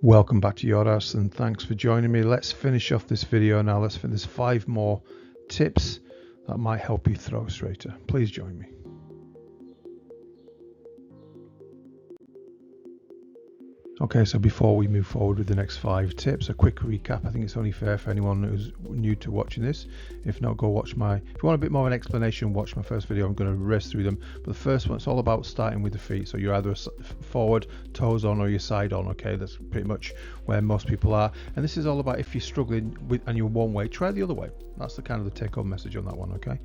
Welcome back to Your House and thanks for joining me. Let's finish off this video now. There's 5 more tips that might help you throw straighter. Please join me. Okay, so before we move forward with the next 5 tips, a quick recap. I think it's only fair for anyone who's new to watching this. If not, go watch if you want a bit more of an explanation, watch my first video. I'm going to race through them. But the first one, it's all about starting with the feet. So you're either forward, toes on, or you're side on. Okay, that's pretty much where most people are. And this is all about if you're struggling with and you're one way, try the other way. That's the kind of the take-home message on that one. Okay,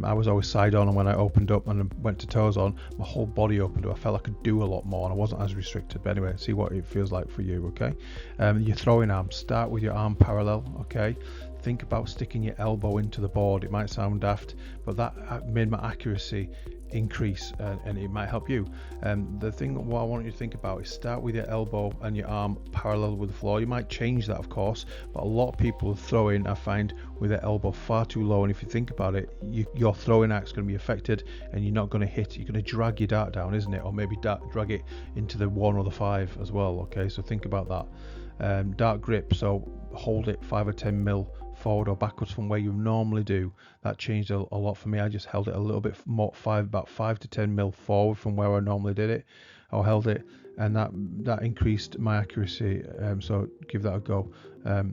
I was always side on, and when I opened up and went to toes on, my whole body opened up. I felt I could do a lot more, and I wasn't as restricted. But anyway, see what it feels like for you. Okay, your throwing arm. Start with your arm parallel. Okay, think about sticking your elbow into the board. It might sound daft, but that made my accuracy increase, and it might help you. The thing what I want you to think about is start with your elbow and your arm parallel with the floor. You might change that, of course, but a lot of people throw in, I find, with their elbow far too low, and if you think about it, your throwing act's going to be affected, and you're not going to hit. You're going to drag your dart down, isn't it? Or maybe drag it into the 1 or the 5 as well. Okay, so think about that. Dart grip, so hold it 5 or 10 mil forward or backwards from where you normally do. That changed a lot for me. I just held it a little bit more, about 5 to 10 mil forward from where I normally did it. I held it, and that increased my accuracy. So give that a go. There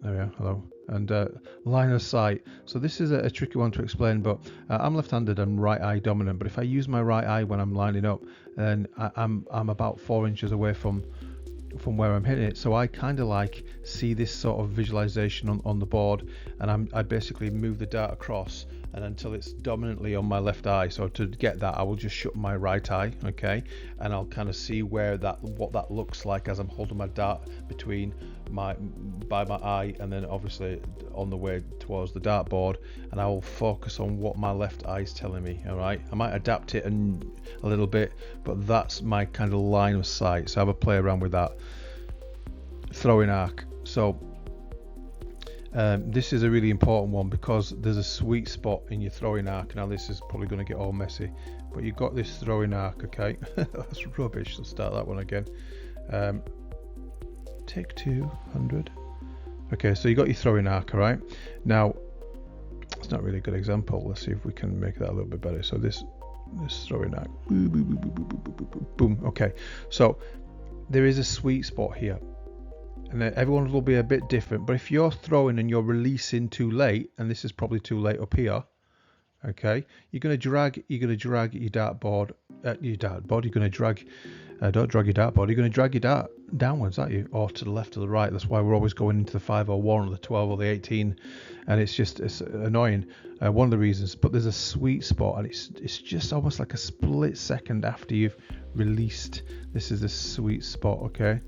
we are. Hello. And line of sight. So this is a tricky one to explain, but I'm left-handed and right eye dominant. But if I use my right eye when I'm lining up, then I'm about 4 inches away from where I'm hitting it, so I kind of like see this sort of visualization on the board, and I basically move the dart across and until it's dominantly on my left eye. So to get that, I will just shut my right eye, okay, and I'll kind of see what that looks like as I'm holding my dart by my eye, and then obviously on the way towards the dartboard, and I will focus on what my left eye is telling me. All right, I might adapt it a little bit, but that's my kind of line of sight. So have a play around with that. Throwing arc. So this is a really important one because there's a sweet spot in your throwing arc. Now this is probably going to get all messy, but you've got this throwing arc, okay? That's rubbish. Let's start that one again. Take 200. Okay, so you got your throwing arc, all right? Now it's not really a good example. Let's see if we can make that a little bit better. So this throwing arc, boom, boom, boom, boom, boom, boom, boom, boom. Okay, so there is a sweet spot here, and everyone will be a bit different. But if you're throwing and you're releasing too late, and this is probably too late up here, okay, you're going to drag your dartboard. You're going to drag. Don't drag your dartboard. You're going to drag your dart downwards, aren't you, or to the left or the right? That's why we're always going into the 501 or the 12 or the 18, and it's annoying. One of the reasons. But there's a sweet spot, and it's just almost like a split second after you've released. This is the sweet spot, okay?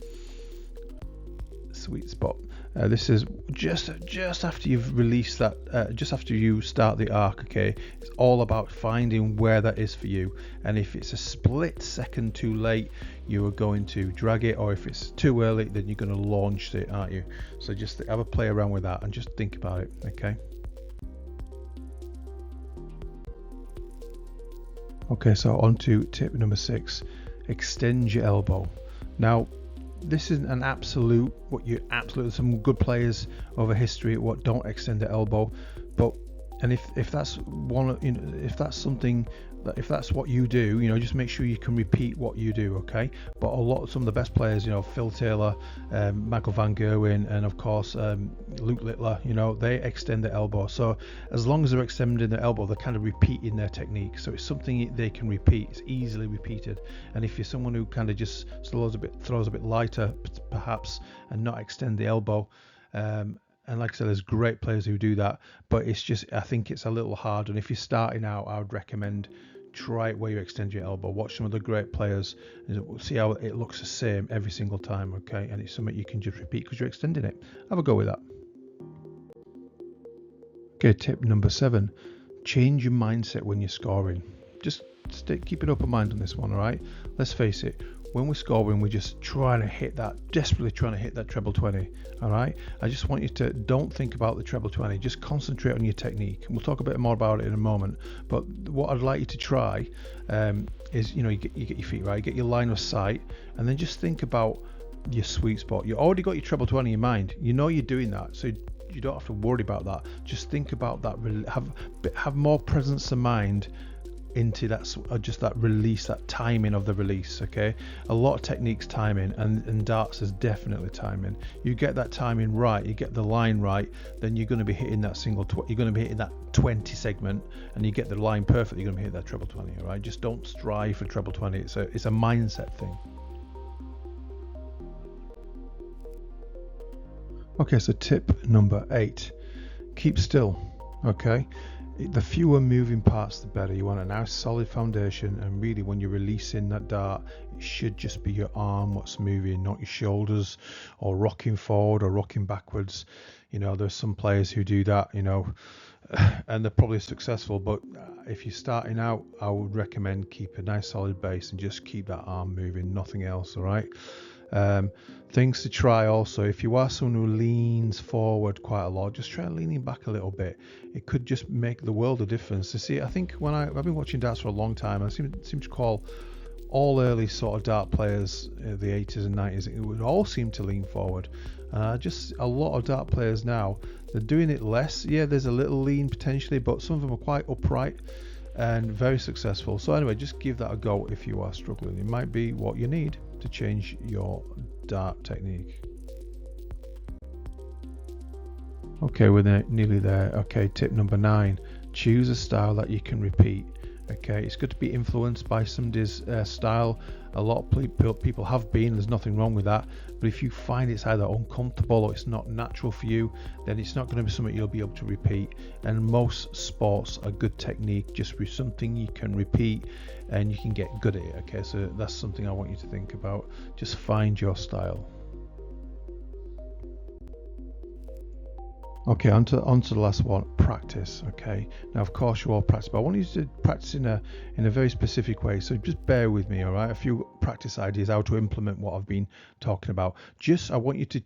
Sweet spot. This is just after you've released that, just after you start the arc, okay? It's all about finding where that is for you, and if it's a split second too late, you are going to drag it, or if it's too early, then you're going to launch it, aren't you? So just have a play around with that and just think about it, okay? Okay, so on to tip number 6, extend your elbow. Now, this isn't an absolute, some good players over history what don't extend the elbow, and if that's one, if that's something that, if that's what you do, just make sure you can repeat what you do, okay? But some of the best players, Phil Taylor, Michael van Gerwen, and of course Luke Littler, they extend the elbow. So as long as they're extending the elbow, they're kind of repeating their technique. So it's something they can repeat. It's easily repeated. And if you're someone who kind of just throws a bit lighter, perhaps, and not extend the elbow, and like I said, there's great players who do that, but I think it's a little hard. And if you're starting out, I would recommend try it where you extend your elbow. Watch some of the great players and see how it looks the same every single time, okay? And it's something you can just repeat because you're extending it. Have a go with that. Okay, tip number 7, change your mindset when you're scoring. Just keep an open mind on this one, all right? Let's face it, when we're scoring, we're just desperately trying to hit that treble 20, all right? I just want you to don't think about the treble 20, just concentrate on your technique. We'll talk a bit more about it in a moment, but what I'd like you to try is, you get your feet right, get your line of sight, and then just think about your sweet spot. You already got your treble 20 in mind. You know you're doing that, so you don't have to worry about that. Just think about that. Have more presence of mind into that, just that release, that timing of the release. Okay, a lot of techniques timing, and darts is definitely timing. You get that timing right, you get the line right, then you're going to be hitting that you're going to be hitting that 20 segment, and you get the line perfect, you're going to be hitting that treble 20. All right, just don't strive for treble 20. It's a mindset thing. Okay, so tip number 8, keep still. Okay, the fewer moving parts, the better. You want a nice solid foundation, and really when you're releasing that dart, it should just be your arm what's moving, not your shoulders, or rocking forward or rocking backwards. You know, there's some players who do that, you know, and they're probably successful, but if you're starting out, I would recommend keep a nice solid base and just keep that arm moving, nothing else. All right. Things to try also, if you are someone who leans forward quite a lot, just try leaning back a little bit. It could just make the world of difference. To see, I think when I've been watching darts for a long time, I seem to call all early sort of dart players, the 80s and 90s, it would all seem to lean forward. Just a lot of dart players now, they're doing it less. Yeah, there's a little lean potentially, but some of them are quite upright and very successful. So anyway, just give that a go if you are struggling. It might be what you need to change your dart technique. Okay, we're nearly there. Okay, tip number 9, choose a style that you can repeat. Okay, it's good to be influenced by somebody's style. A lot of people have been, there's nothing wrong with that, but if you find it's either uncomfortable or it's not natural for you, then it's not going to be something you'll be able to repeat. And most sports, a good technique just be something you can repeat and you can get good at it. Okay, so that's something I want you to think about. Just find your style. Okay, on to the last one, practice. Okay, now of course you all practice, but I want you to practice in a very specific way, so just bear with me. All right, a few practice ideas how to implement what I've been talking about. I want you to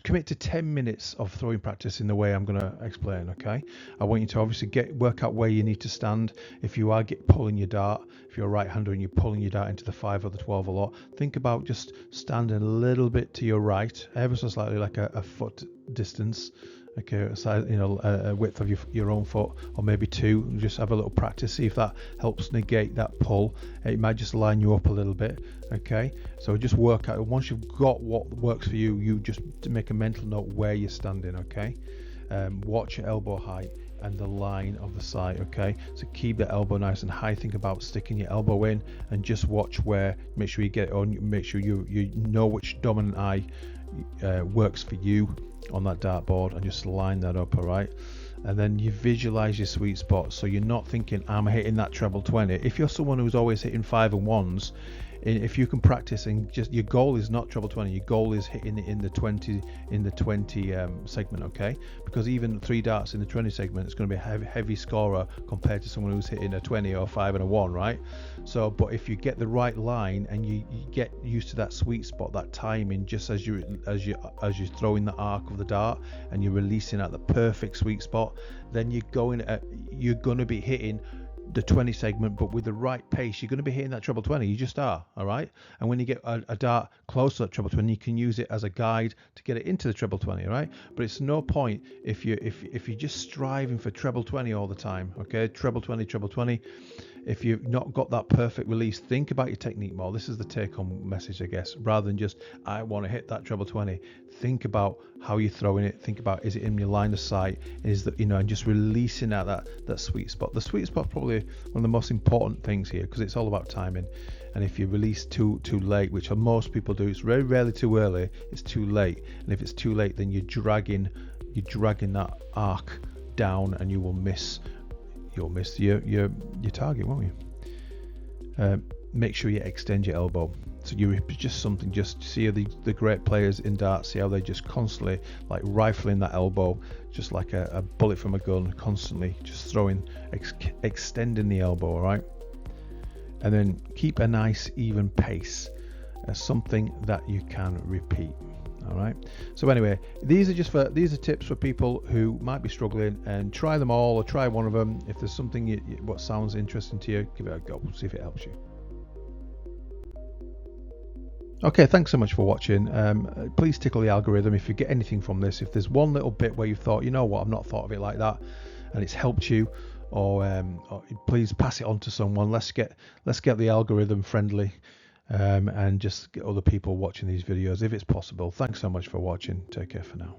commit to 10 minutes of throwing practice in the way I'm going to explain. Okay, I want you to obviously work out where you need to stand. If you are pulling your dart, if you're a right-hander and you're pulling your dart into the 5 or the 12 a lot, think about just standing a little bit to your right, ever so slightly, like a foot distance. Okay, a width of your own foot, or maybe 2. Just have a little practice, see if that helps negate that pull. It might just line you up a little bit. Okay, so just work out. Once you've got what works for you, you just make a mental note where you're standing. Okay, watch your elbow height and the line of the sight. Okay, so keep the elbow nice and high. Think about sticking your elbow in and just watch where. Make sure you get it on. Make sure you know which dominant eye works for you on that dartboard, and just line that up. All right, and then you visualize your sweet spot, so you're not thinking I'm hitting that treble 20. If you're someone who's always hitting 5 and 1s, if you can practice and just, your goal is not treble 20, your goal is hitting it in the 20 segment. Okay, because even 3 darts in the 20 segment is going to be a heavy scorer compared to someone who's hitting a 20 or 5 and a 1, right? So but if you get the right line and you get used to that sweet spot, that timing, just as you're throwing the arc of the dart and you're releasing at the perfect sweet spot, then you're going to be hitting the 20 segment, but with the right pace, you're going to be hitting that treble 20. You just are. All right, and when you get a dart close to that treble 20, you can use it as a guide to get it into the treble 20. All right, but it's no point if you're just striving for treble 20 all the time. Okay, treble 20. If you've not got that perfect release, think about your technique more. This is the take-home message, I guess. Rather than just, I want to hit that treble 20, think about how you're throwing it. Think about, is it in your line of sight? Is that, and just releasing out that sweet spot. The sweet spot probably one of the most important things here, because it's all about timing. And if you release too late, which most people do, it's very rarely too early, it's too late. And if it's too late, then you're dragging that arc down, and you'll miss your target, won't you? Make sure you extend your elbow. So you just see the great players in darts, see how they just constantly like rifling that elbow, just like a bullet from a gun, constantly just extending the elbow. All right, and then keep a nice even pace, something that you can repeat. All right, so anyway, these are tips for people who might be struggling, and try them all, or try one of them. If there's something what sounds interesting to you, give it a go, see if it helps you. Okay, thanks so much for watching. Please tickle the algorithm if you get anything from this. If there's one little bit where you've thought, you know what, I've not thought of it like that, and it's helped you, or please pass it on to someone. Let's get the algorithm friendly, and just get other people watching these videos if it's possible. Thanks so much for watching. Take care for now.